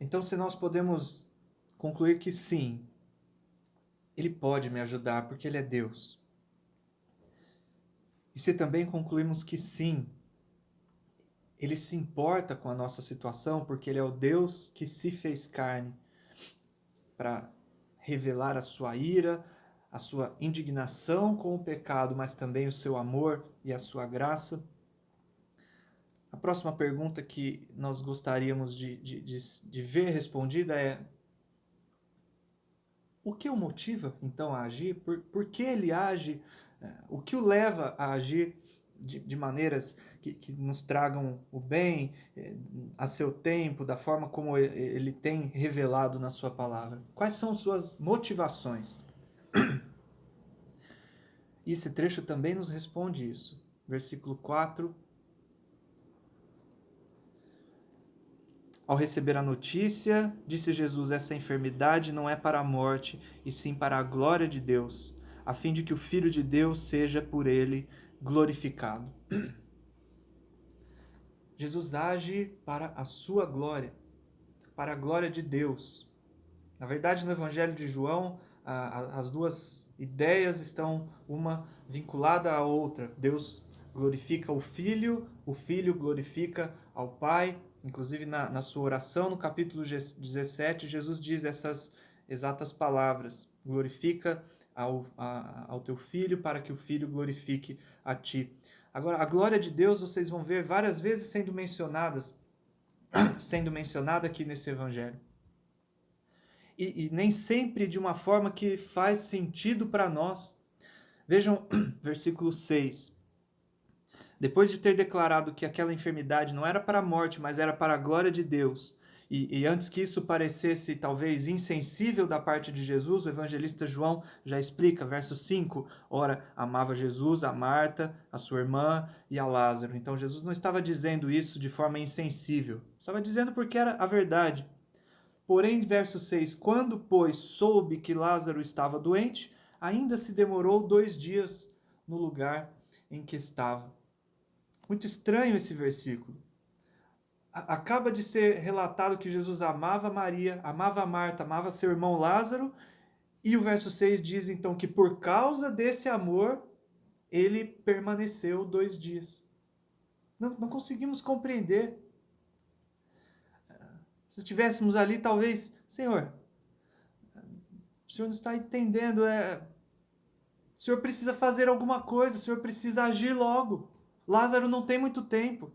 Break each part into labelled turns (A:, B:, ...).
A: Então, se nós podemos concluir que sim, Ele pode me ajudar porque Ele é Deus. E se também concluirmos que sim, Ele se importa com a nossa situação porque Ele é o Deus que se fez carne para revelar a sua ira, a sua indignação com o pecado, mas também o seu amor e a sua graça. A próxima pergunta que nós gostaríamos de ver respondida é: o que o motiva, então, a agir? Por que ele age? O que o leva a agir de maneiras que nos tragam o bem, a seu tempo, da forma como ele tem revelado na sua palavra? Quais são suas motivações? E esse trecho também nos responde isso. Versículo 4. Ao receber a notícia, disse Jesus: essa enfermidade não é para a morte, e sim para a glória de Deus, a fim de que o Filho de Deus seja por ele glorificado. Jesus age para a sua glória, para a glória de Deus. Na verdade, no Evangelho de João, as duas ideias estão uma vinculada à outra. Deus glorifica o Filho glorifica ao Pai. Inclusive, na sua oração, no capítulo 17, Jesus diz essas exatas palavras: glorifica ao teu Filho, para que o Filho glorifique a ti. Agora, a glória de Deus, vocês vão ver várias vezes sendo mencionada aqui nesse Evangelho. E nem sempre de uma forma que faz sentido para nós. Vejam versículo 6. Depois de ter declarado que aquela enfermidade não era para a morte, mas era para a glória de Deus, e antes que isso parecesse talvez insensível da parte de Jesus, o evangelista João já explica, verso 5, ora, amava Jesus, a Marta, a sua irmã e a Lázaro. Então Jesus não estava dizendo isso de forma insensível, estava dizendo porque era a verdade. Porém, verso 6, quando, pois, soube que Lázaro estava doente, ainda se demorou 2 dias no lugar em que estava. Muito estranho esse versículo. Acaba de ser relatado que Jesus amava Maria, amava Marta, amava seu irmão Lázaro, e o verso 6 diz então que por causa desse amor, ele permaneceu 2 dias. Não conseguimos compreender. Se estivéssemos ali, talvez, Senhor, o Senhor não está entendendo, o Senhor precisa fazer alguma coisa, o Senhor precisa agir logo. Lázaro não tem muito tempo.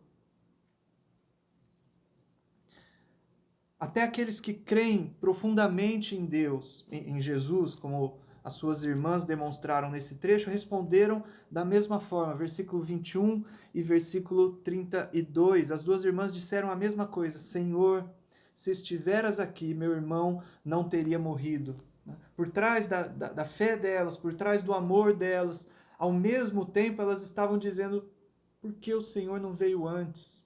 A: Até aqueles que creem profundamente em Deus, em Jesus, como as suas irmãs demonstraram nesse trecho, responderam da mesma forma. Versículo 21 e versículo 32. As duas irmãs disseram a mesma coisa: Senhor, se estiveras aqui, meu irmão não teria morrido. Por trás da fé delas, por trás do amor delas, ao mesmo tempo elas estavam dizendo: por que o Senhor não veio antes?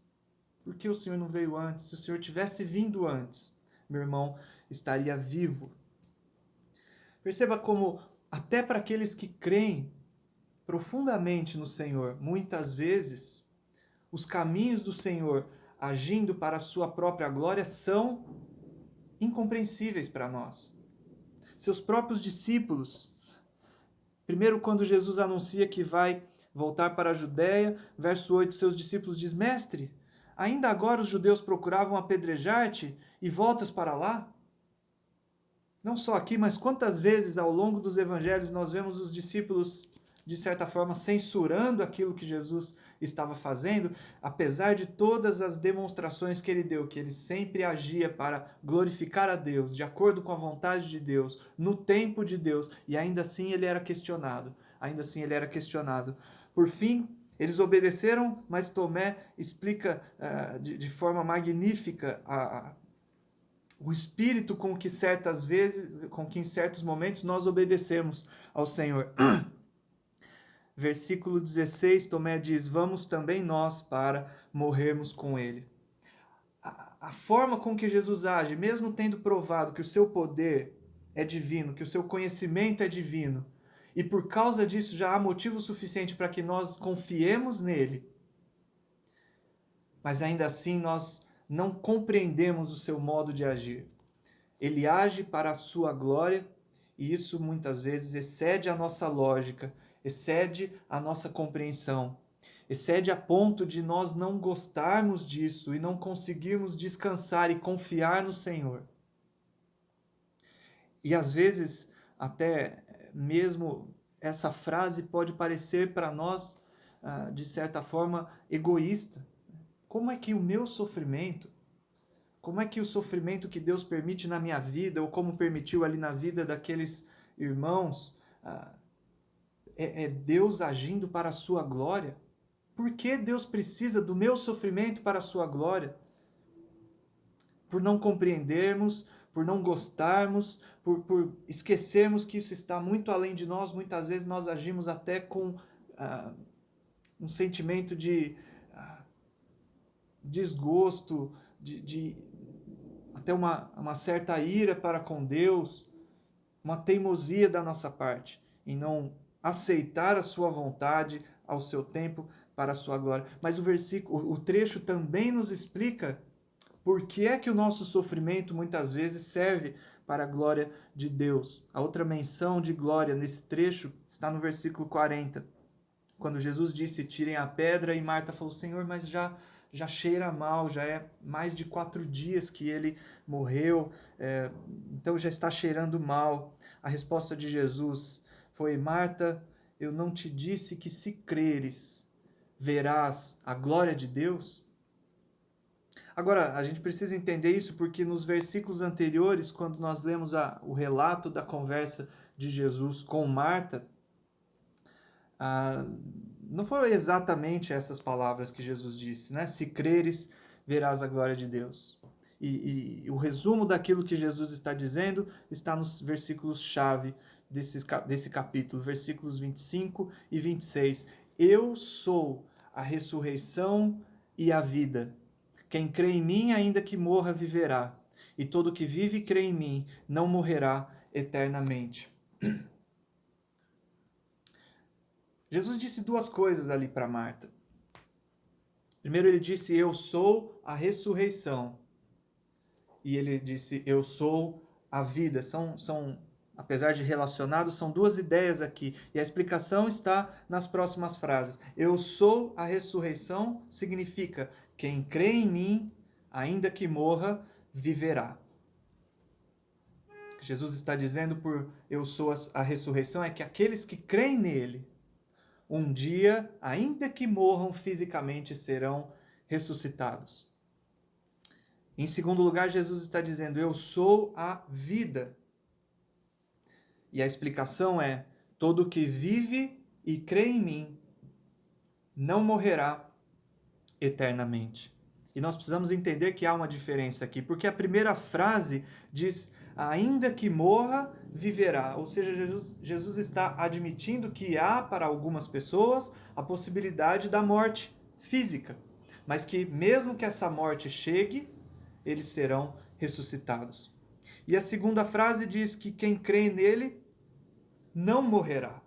A: Por que o Senhor não veio antes? Se o Senhor tivesse vindo antes, meu irmão estaria vivo. Perceba como, até para aqueles que creem profundamente no Senhor, muitas vezes, os caminhos do Senhor agindo para a sua própria glória são incompreensíveis para nós. Seus próprios discípulos, primeiro quando Jesus anuncia que vai voltar para a Judéia, verso 8, seus discípulos dizem: Mestre, ainda agora os judeus procuravam apedrejar-te e voltas para lá? Não só aqui, mas quantas vezes ao longo dos evangelhos nós vemos os discípulos, de certa forma, censurando aquilo que Jesus estava fazendo, apesar de todas as demonstrações que ele deu, que ele sempre agia para glorificar a Deus, de acordo com a vontade de Deus, no tempo de Deus, e ainda assim ele era questionado. Ainda assim ele era questionado. Por fim, eles obedeceram, mas Tomé explica de forma magnífica o espírito com que certas vezes, com que em certos momentos nós obedecemos ao Senhor. Versículo 16, Tomé diz: vamos também nós para morrermos com ele. A forma com que Jesus age, mesmo tendo provado que o seu poder é divino, que o seu conhecimento é divino, e por causa disso já há motivo suficiente para que nós confiemos nele, mas ainda assim nós não compreendemos o seu modo de agir. Ele age para a sua glória e isso muitas vezes excede a nossa lógica, excede a nossa compreensão, excede a ponto de nós não gostarmos disso e não conseguirmos descansar e confiar no Senhor. E às vezes, até mesmo essa frase pode parecer para nós, de certa forma, egoísta. Como é que o meu sofrimento, como é que o sofrimento que Deus permite na minha vida, ou como permitiu ali na vida daqueles irmãos, é Deus agindo para a sua glória? Por que Deus precisa do meu sofrimento para a sua glória? Por não compreendermos, por não gostarmos, por esquecermos que isso está muito além de nós, muitas vezes nós agimos até com um sentimento de desgosto, de até uma certa ira para com Deus, uma teimosia da nossa parte em não aceitar a sua vontade ao seu tempo para a sua glória. Mas o trecho também nos explica por que é que o nosso sofrimento muitas vezes serve para a glória de Deus. A outra menção de glória nesse trecho está no versículo 40, quando Jesus disse, tirem a pedra, e Marta falou, Senhor, mas já cheira mal, já é mais de 4 dias que ele morreu, então já está cheirando mal. A resposta de Jesus foi, Marta, eu não te disse que se creres, verás a glória de Deus? Agora, a gente precisa entender isso porque nos versículos anteriores, quando nós lemos o relato da conversa de Jesus com Marta, não foram exatamente essas palavras que Jesus disse, né? Se creres, verás a glória de Deus. E o resumo daquilo que Jesus está dizendo está nos versículos-chave desse capítulo, versículos 25 e 26. Eu sou a ressurreição e a vida. Quem crê em mim, ainda que morra, viverá. E todo que vive e crê em mim não morrerá eternamente. Jesus disse 2 coisas ali para Marta. Primeiro ele disse, eu sou a ressurreição. E ele disse, eu sou a vida. Apesar de relacionados, são 2 ideias aqui. E a explicação está nas próximas frases. Eu sou a ressurreição significa, quem crê em mim, ainda que morra, viverá. O que Jesus está dizendo por eu sou a ressurreição é que aqueles que creem nele, um dia, ainda que morram fisicamente, serão ressuscitados. Em segundo lugar, Jesus está dizendo, eu sou a vida. E a explicação é, todo que vive e crê em mim não morrerá eternamente. E nós precisamos entender que há uma diferença aqui, porque a primeira frase diz, ainda que morra, viverá. Ou seja, Jesus está admitindo que há para algumas pessoas a possibilidade da morte física, mas que mesmo que essa morte chegue, eles serão ressuscitados. E a segunda frase diz que quem crê nele não morrerá.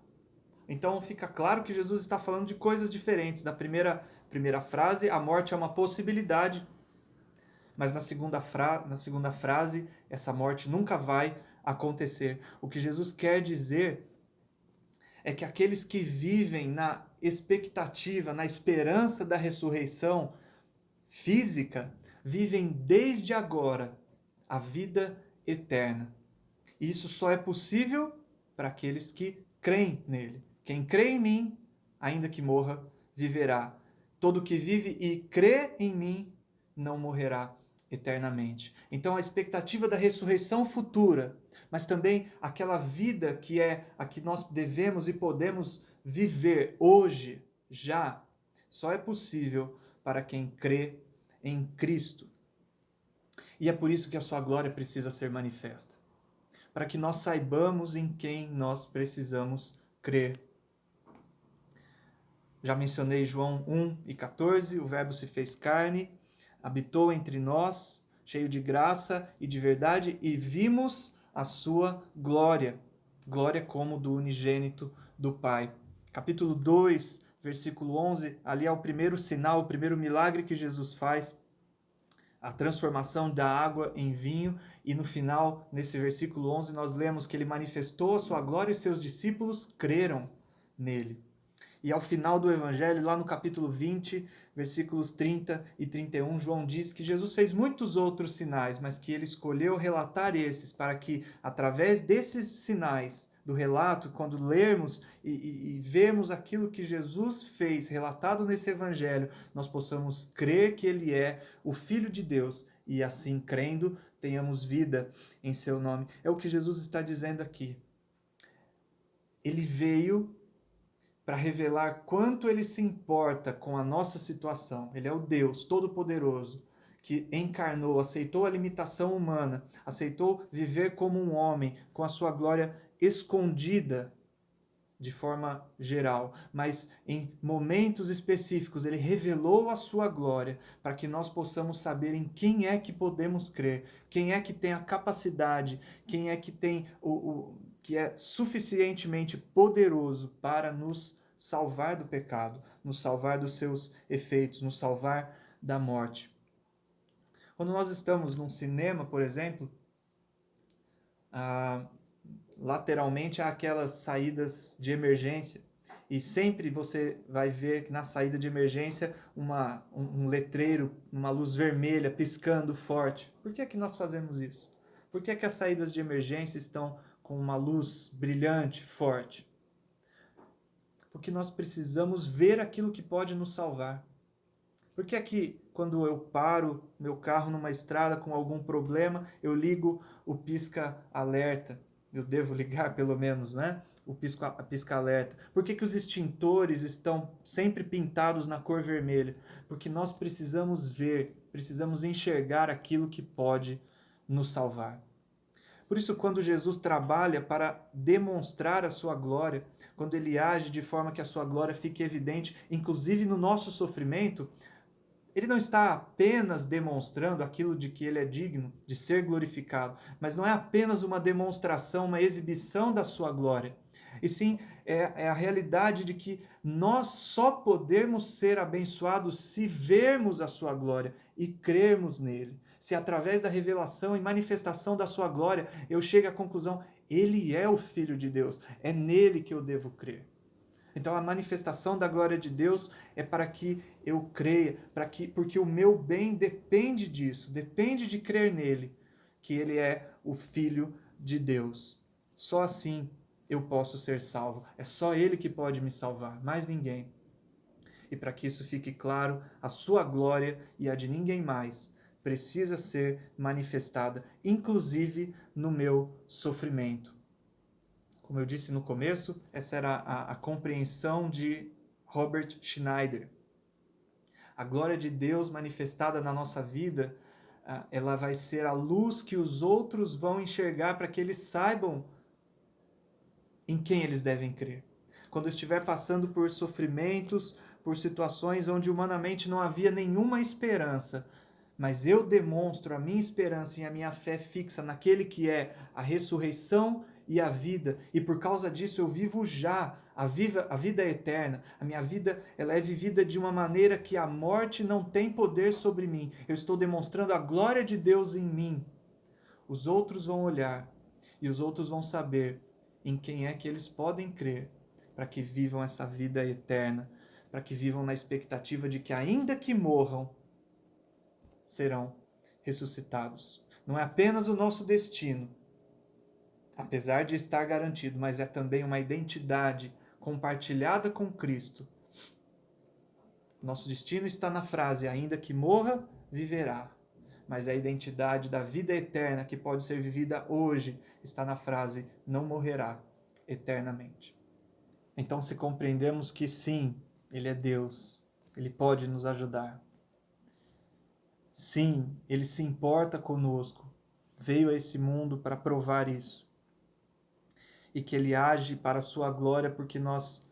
A: Então fica claro que Jesus está falando de coisas diferentes. Na primeira frase, a morte é uma possibilidade, mas na segunda frase, essa morte nunca vai acontecer. O que Jesus quer dizer é que aqueles que vivem na expectativa, na esperança da ressurreição física, vivem desde agora a vida eterna. E isso só é possível para aqueles que creem nele. Quem crê em mim, ainda que morra, viverá. Todo que vive e crê em mim não morrerá eternamente. Então a expectativa da ressurreição futura, mas também aquela vida que é a que nós devemos e podemos viver hoje, já, só é possível para quem crê em Cristo. E é por isso que a sua glória precisa ser manifesta. Para que nós saibamos em quem nós precisamos crer. Já mencionei João 1:14, o Verbo se fez carne, habitou entre nós, cheio de graça e de verdade, e vimos a sua glória. Glória como do unigênito do Pai. Capítulo 2, versículo 11, ali é o primeiro sinal, o primeiro milagre que Jesus faz. a transformação da água em vinho, e no final, nesse versículo 11, nós lemos que ele manifestou a sua glória e seus discípulos creram nele. E ao final do Evangelho, lá no capítulo 20, versículos 30 e 31, João diz que Jesus fez muitos outros sinais, mas que ele escolheu relatar esses para que, através desses sinais do relato, quando lermos e vermos aquilo que Jesus fez relatado nesse Evangelho, nós possamos crer que ele é o Filho de Deus e, assim, crendo, tenhamos vida em seu nome. É o que Jesus está dizendo aqui. Ele veio para revelar quanto ele se importa com a nossa situação. Ele é o Deus Todo-Poderoso, que encarnou, aceitou a limitação humana, aceitou viver como um homem, com a sua glória escondida de forma geral, mas em momentos específicos ele revelou a sua glória para que nós possamos saber em quem é que podemos crer, quem é que tem a capacidade, quem é que tem que é suficientemente poderoso para nos salvar do pecado, nos salvar dos seus efeitos, nos salvar da morte. Quando nós estamos num cinema, por exemplo, lateralmente há aquelas saídas de emergência, e sempre você vai ver que na saída de emergência um letreiro, uma luz vermelha piscando forte. Por que é que nós fazemos isso? Por que é que as saídas de emergência estão com uma luz brilhante, forte? Porque nós precisamos ver aquilo que pode nos salvar. Por que é que quando eu paro meu carro numa estrada com algum problema, eu ligo o pisca-alerta? Eu devo ligar pelo menos, né? O pisca-alerta. Por que os extintores estão sempre pintados na cor vermelha? Porque nós precisamos ver, precisamos enxergar aquilo que pode nos salvar. Por isso, quando Jesus trabalha para demonstrar a sua glória, quando ele age de forma que a sua glória fique evidente, inclusive no nosso sofrimento, ele não está apenas demonstrando aquilo de que ele é digno de ser glorificado, mas não é apenas uma demonstração, uma exibição da sua glória. E sim, é a realidade de que nós só podemos ser abençoados se vermos a sua glória e crermos nele. Se através da revelação e manifestação da sua glória eu chego à conclusão, ele é o Filho de Deus, é nele que eu devo crer. Então a manifestação da glória de Deus é para que eu creia, porque o meu bem depende disso, depende de crer nele, que ele é o Filho de Deus. Só assim eu posso ser salvo. É só ele que pode me salvar, mais ninguém. E para que isso fique claro, a sua glória e a de ninguém mais precisa ser manifestada, inclusive no meu sofrimento. Como eu disse no começo, essa era a compreensão de Robert Schneider. A glória de Deus manifestada na nossa vida, ela vai ser a luz que os outros vão enxergar para que eles saibam em quem eles devem crer. Quando eu estiver passando por sofrimentos, por situações onde humanamente não havia nenhuma esperança, mas eu demonstro a minha esperança e a minha fé fixa naquele que é a ressurreição e a vida, e por causa disso eu vivo já a vida eterna. A minha vida ela é vivida de uma maneira que a morte não tem poder sobre mim. Eu estou demonstrando a glória de Deus em mim. Os outros vão olhar e os outros vão saber em quem é que eles podem crer para que vivam essa vida eterna, para que vivam na expectativa de que ainda que morram, serão ressuscitados. Não é apenas o nosso destino, apesar de estar garantido, mas é também uma identidade compartilhada com Cristo. Nosso destino está na frase, ainda que morra, viverá. Mas a identidade da vida eterna, que pode ser vivida hoje, está na frase, não morrerá eternamente. Então, se compreendemos que sim, Ele é Deus, Ele pode nos ajudar. Sim, Ele se importa conosco, veio a esse mundo para provar isso. E que Ele age para a sua glória porque nós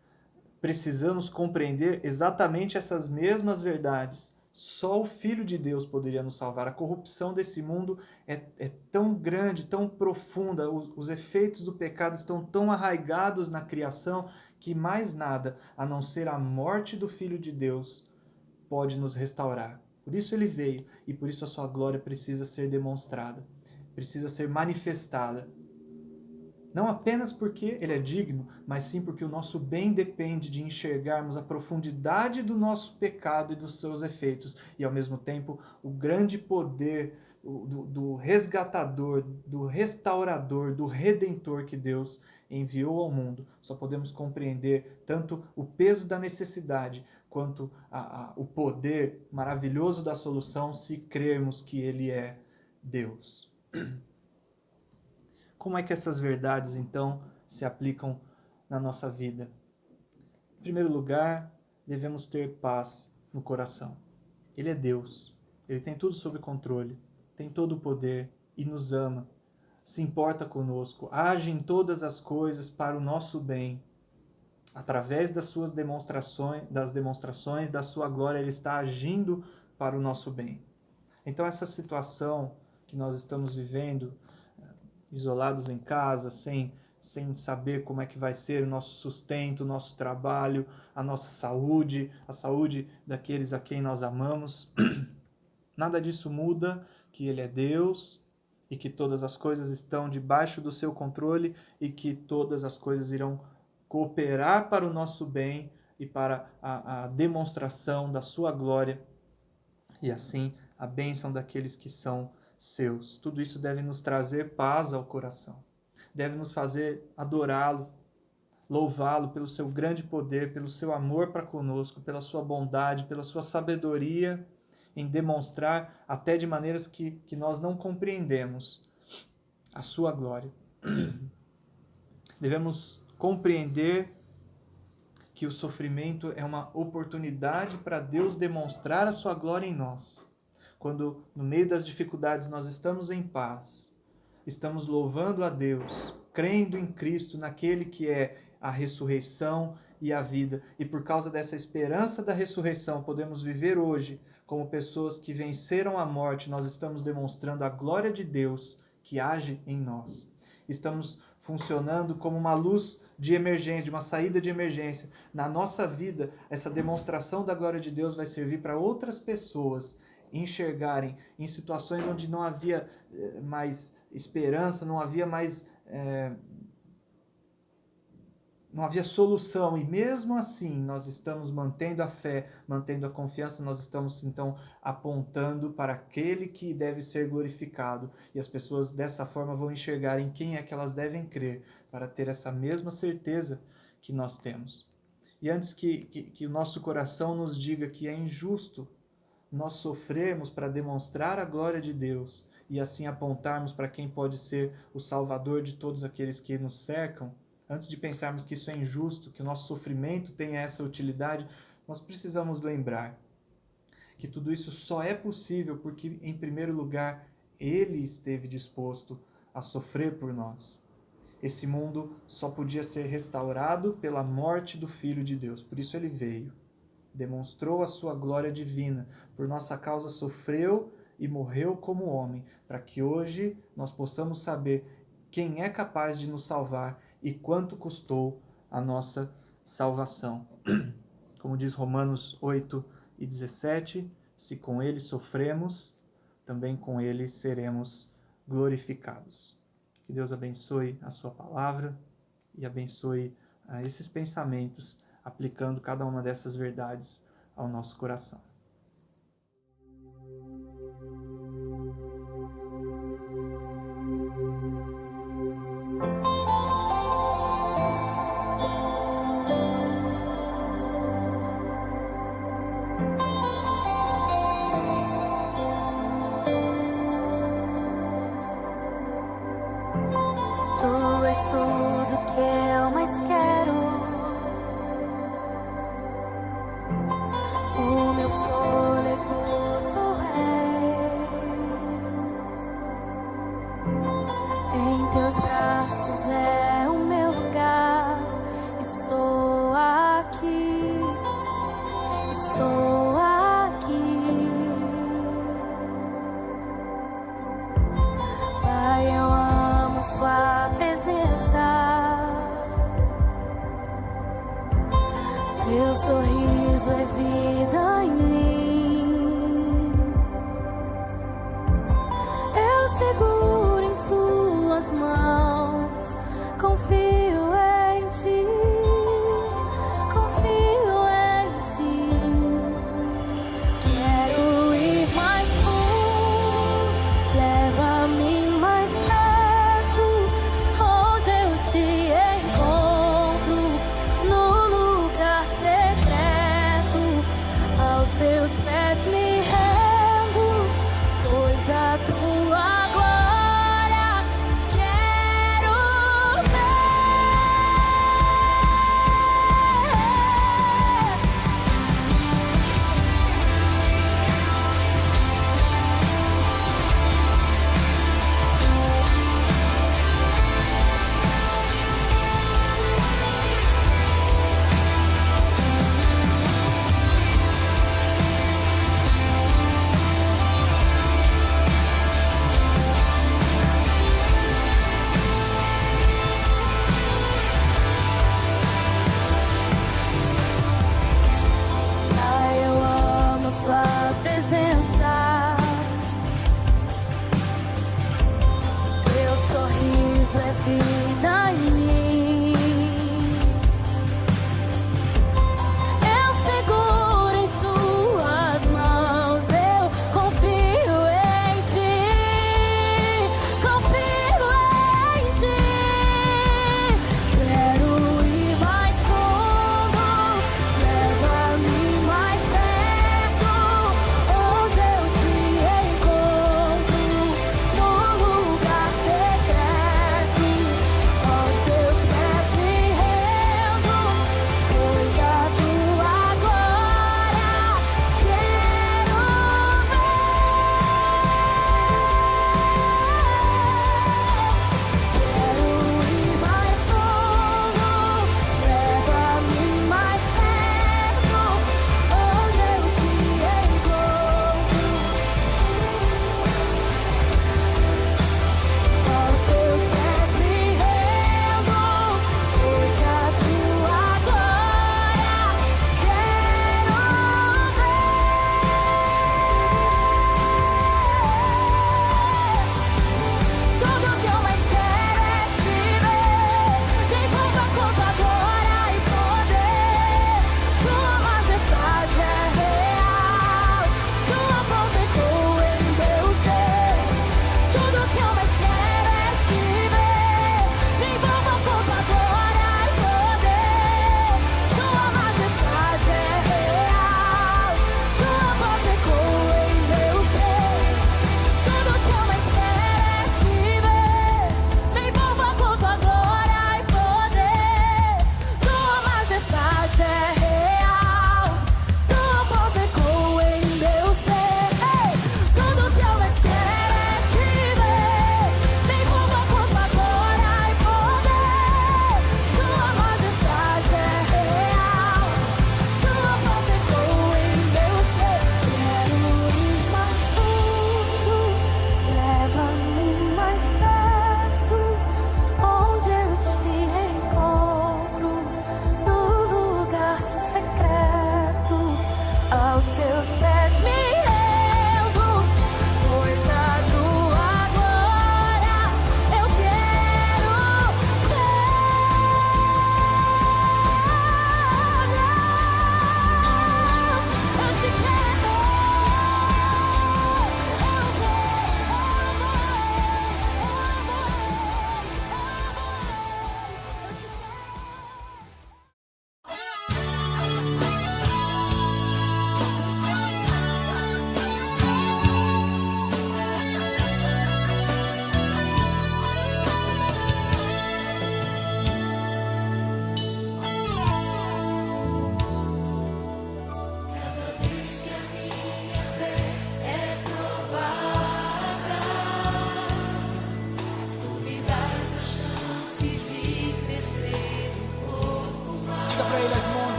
A: precisamos compreender exatamente essas mesmas verdades. Só o Filho de Deus poderia nos salvar. A corrupção desse mundo é tão grande, tão profunda, os efeitos do pecado estão tão arraigados na criação que mais nada, a não ser a morte do Filho de Deus, pode nos restaurar. Por Por isso ele veio e por isso a sua glória precisa ser demonstrada, precisa ser manifestada. Não apenas porque ele é digno, mas sim porque o nosso bem depende de enxergarmos a profundidade do nosso pecado e dos seus efeitos, e ao mesmo tempo o grande poder do resgatador, do restaurador, do redentor que Deus enviou ao mundo. Só podemos compreender tanto o peso da necessidade quanto o poder maravilhoso da solução se crermos que ele é Deus. Como é que essas verdades, então, se aplicam na nossa vida? Em primeiro lugar, devemos ter paz no coração. Ele é Deus, ele tem tudo sob controle, tem todo o poder e nos ama, se importa conosco, age em todas as coisas para o nosso bem. Através das suas demonstrações da sua glória, ele está agindo para o nosso bem. Então, essa situação que nós estamos vivendo, isolados em casa, sem saber como é que vai ser o nosso sustento, o nosso trabalho, a nossa saúde, a saúde daqueles a quem nós amamos. Nada disso muda que ele é Deus e que todas as coisas estão debaixo do seu controle e que todas as coisas irão cooperar para o nosso bem e para a demonstração da sua glória e assim a bênção daqueles que são seus. Tudo isso deve nos trazer paz ao coração. Deve nos fazer adorá-lo, louvá-lo pelo seu grande poder, pelo seu amor para conosco, pela sua bondade, pela sua sabedoria em demonstrar, até de maneiras que nós não compreendemos, a sua glória. Devemos compreender que o sofrimento é uma oportunidade para Deus demonstrar a sua glória em nós. Quando no meio das dificuldades nós estamos em paz, estamos louvando a Deus, crendo em Cristo, naquele que é a ressurreição e a vida. E por causa dessa esperança da ressurreição, podemos viver hoje como pessoas que venceram a morte. Nós estamos demonstrando a glória de Deus que age em nós. Estamos funcionando como uma luz de emergência, de uma saída de emergência. Na nossa vida, essa demonstração da glória de Deus vai servir para outras pessoas enxergarem em situações onde não havia mais esperança, não havia mais não havia solução, e mesmo assim nós estamos mantendo a fé, mantendo a confiança, nós estamos então apontando para aquele que deve ser glorificado, e as pessoas dessa forma vão enxergar em quem é que elas devem crer, para ter essa mesma certeza que nós temos. E antes que o nosso coração nos diga que é injusto nós sofrermos para demonstrar a glória de Deus, e assim apontarmos para quem pode ser o Salvador de todos aqueles que nos cercam, antes de pensarmos que isso é injusto, que o nosso sofrimento tenha essa utilidade, nós precisamos lembrar que tudo isso só é possível porque, em primeiro lugar, Ele esteve disposto a sofrer por nós. Esse mundo só podia ser restaurado pela morte do Filho de Deus. Por isso Ele veio, demonstrou a sua glória divina, por nossa causa sofreu e morreu como homem, para que hoje nós possamos saber quem é capaz de nos salvar e quanto custou a nossa salvação. Como diz Romanos 8:17, se com ele sofremos, também com ele seremos glorificados. Que Deus abençoe a sua palavra e abençoe esses pensamentos, aplicando cada uma dessas verdades ao nosso coração.
B: Tu és tudo que eu mais quero. O meu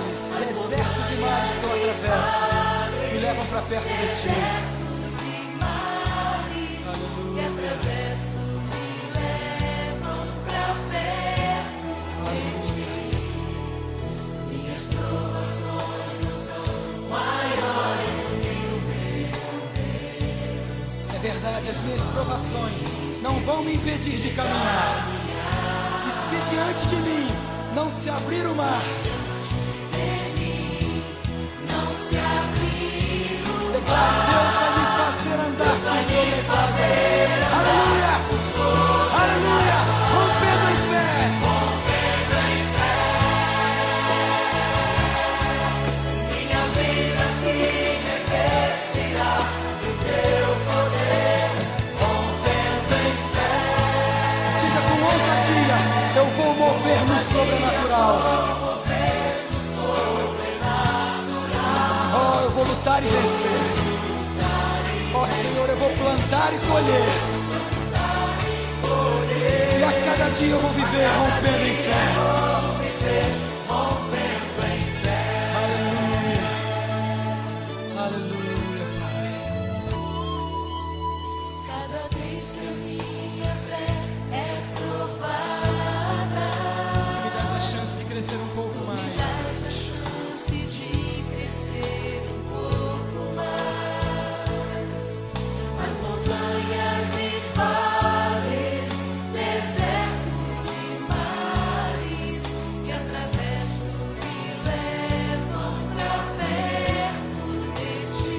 A: vales, desertos e mares que eu atravesso me levam para perto de Ti. É verdade, as minhas provações não vão me impedir de caminhar. E se diante de mim não se abrir o mar, declaro, Deus vai me fazer andar por sobre as águas. Aleluia! Aleluia! Rompendo em fé!
C: Minha vida se revestirá do Teu poder, rompendo em fé.
A: Diga com ousadia: eu vou mover no sobrenatural. Oh, eu vou lutar e vencer. Ó Senhor, eu vou plantar e colher. E a cada dia eu vou viver rompendo em fé. Aleluia. Aleluia, Pai.
C: Cada vez que a minha fé é provada,
A: Me dá a chance de crescer um pouco mais.
C: dás a chance de crescer um pouco mais. As montanhas e vales, desertos e mares que atravesso me levam pra perto de Ti.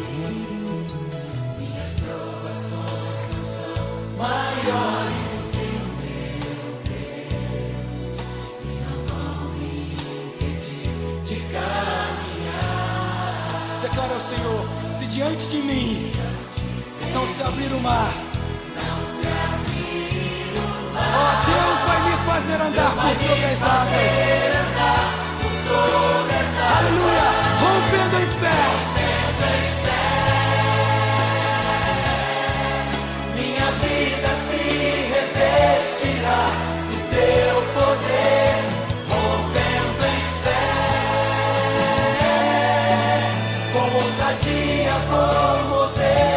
C: Minhas provações não são maiores do que o meu Deus e não vão me impedir de caminhar.
A: Declara ao Senhor: se diante de mim não se abrir o mar, ó Deus vai me fazer andar por sobre as águas. Aleluia, rompendo em fé.
C: Minha vida se revestirá do Teu poder, rompendo em fé. Com ousadia vou mover